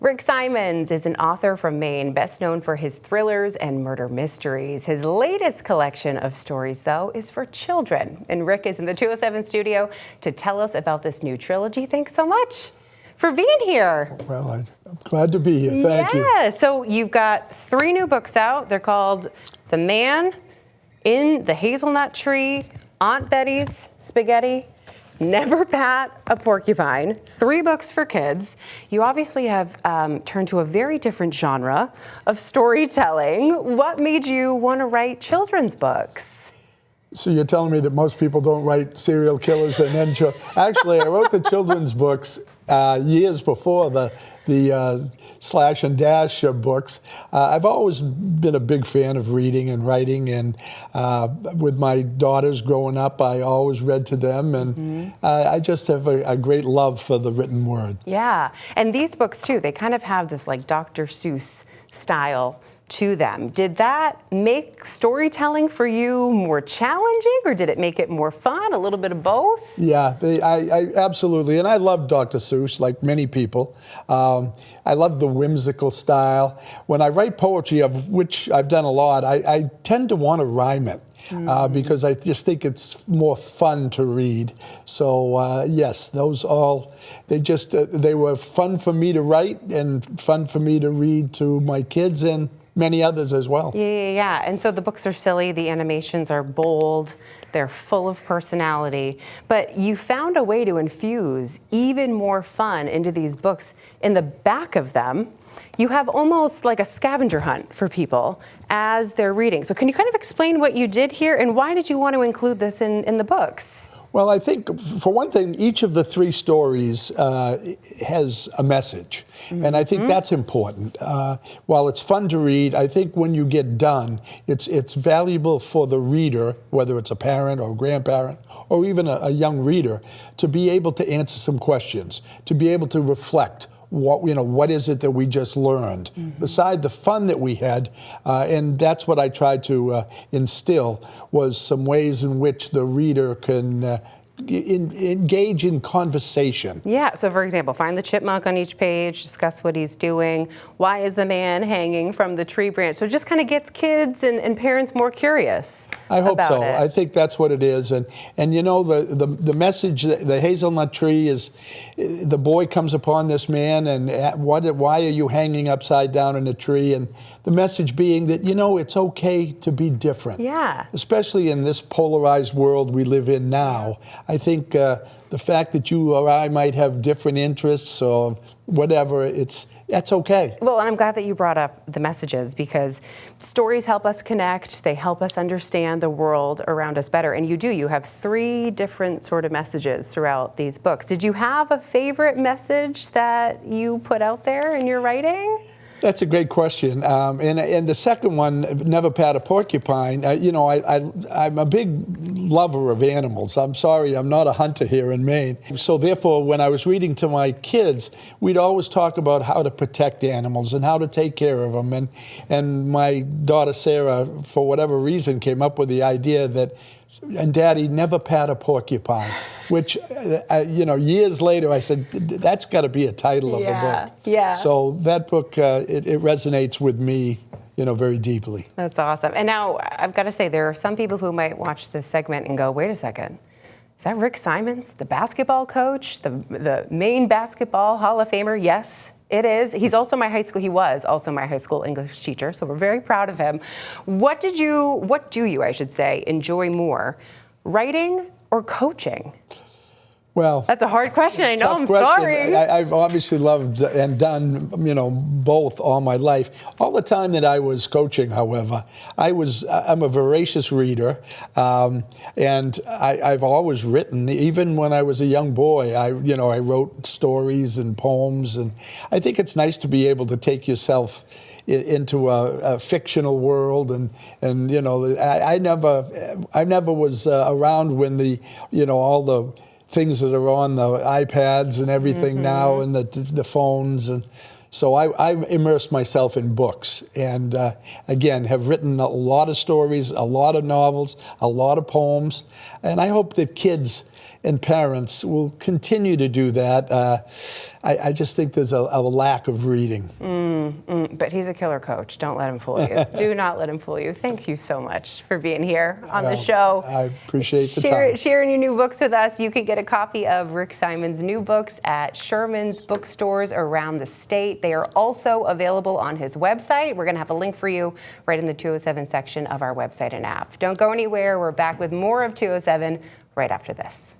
Rick Simonds is an author from Maine, best known for his thrillers and murder mysteries. His latest collection of stories, though, is for children. And Rick is in the 207 studio to tell us about this new trilogy. Thanks so much for being here. Well, I'm glad to be here. Thank you. Yeah, so you've got 3 new books out. They're called The Man in the Hazelnut Tree, Aunt Betty's Spaghetti, Never Pat a Porcupine, 3 books for kids. You obviously have turned to a very different genre of storytelling. What made you want to write children's books? So you're telling me that most people don't write serial killers and then actually, I wrote the children's books years before the Slash and Dash books. I've always been a big fan of reading and writing, and with my daughters growing up, I always read to them, and I just have a great love for the written word. Yeah, and these books too, they kind of have this like Dr. Seuss style to them. Did that make storytelling for you more challenging, or did it make it more fun? A little bit of both? Yeah, I absolutely. And I love Dr. Seuss, like many people. I love the whimsical style. When I write poetry, of which I've done a lot, I tend to want to rhyme it. Because I just think it's more fun to read. So yes, those all, they were fun for me to write and fun for me to read to my kids and many others as well. Yeah. And so the books are silly, the animations are bold, they're full of personality, but you found a way to infuse even more fun into these books. In the back of them, you have almost like a scavenger hunt for people as they're reading. So can you kind of explain what you did here, and why did you want to include this in the books? Well, I think, for one thing, each of the 3 stories has a message, and I think that's important. While it's fun to read, I think when you get done, it's valuable for the reader, whether it's a parent or a grandparent or even a young reader, to be able to answer some questions, to be able to reflect. What is it that we just learned? Beside the fun that we had, and that's what I tried to instill, was some ways in which the reader can engage in conversation. Yeah, so for example, find the chipmunk on each page, discuss what he's doing. Why is the man hanging from the tree branch? So it just kind of gets kids and parents more curious. I hope so. It. I think that's what it is. And you know, the message, the hazelnut tree is, the boy comes upon this man and why are you hanging upside down in a tree? And the message being that, it's okay to be different. Yeah. Especially in this polarized world we live in now. I think the fact that you or I might have different interests or whatever, that's okay. Well, and I'm glad that you brought up the messages, because stories help us connect. They help us understand the world around us better. And you have 3 different sort of messages throughout these books. Did you have a favorite message that you put out there in your writing? That's a great question. And the second one, Never Pat a Porcupine, I'm a big lover of animals. I'm sorry, I'm not a hunter here in Maine. So therefore, when I was reading to my kids, we'd always talk about how to protect animals and how to take care of them. And my daughter Sarah, for whatever reason, came up with the idea that, and Daddy, never pat a porcupine, which, years later I said, that's got to be a title of a book. Yeah. So that book, it resonates with me, very deeply. That's awesome. And now I've got to say, there are some people who might watch this segment and go, wait a second, is that Rick Simonds, the basketball coach, the Maine Basketball Hall of Famer? Yes. It is. He was also my high school English teacher, so we're very proud of him. What do you, I should say, enjoy more, writing or coaching? Well, that's a hard question. I know. I'm question. Sorry. I've obviously loved and done, both all my life. All the time that I was coaching, however, I'm a voracious reader, and I've always written. Even when I was a young boy, I wrote stories and poems, and I think it's nice to be able to take yourself into a fictional world, and I never was around when all the things that are on the iPads and everything now, and the phones, and so I immersed myself in books, and again have written a lot of stories, a lot of novels, a lot of poems, and I hope that kids and parents will continue to do that. I just think there's a lack of reading. But he's a killer coach. Don't let him fool you. Do not let him fool you. Thank you so much for being here on the show. I appreciate the time. Sharing your new books with us. You can get a copy of Rick Simonds' new books at Sherman's bookstores around the state. They are also available on his website. We're going to have a link for you right in the 207 section of our website and app. Don't go anywhere. We're back with more of 207 right after this.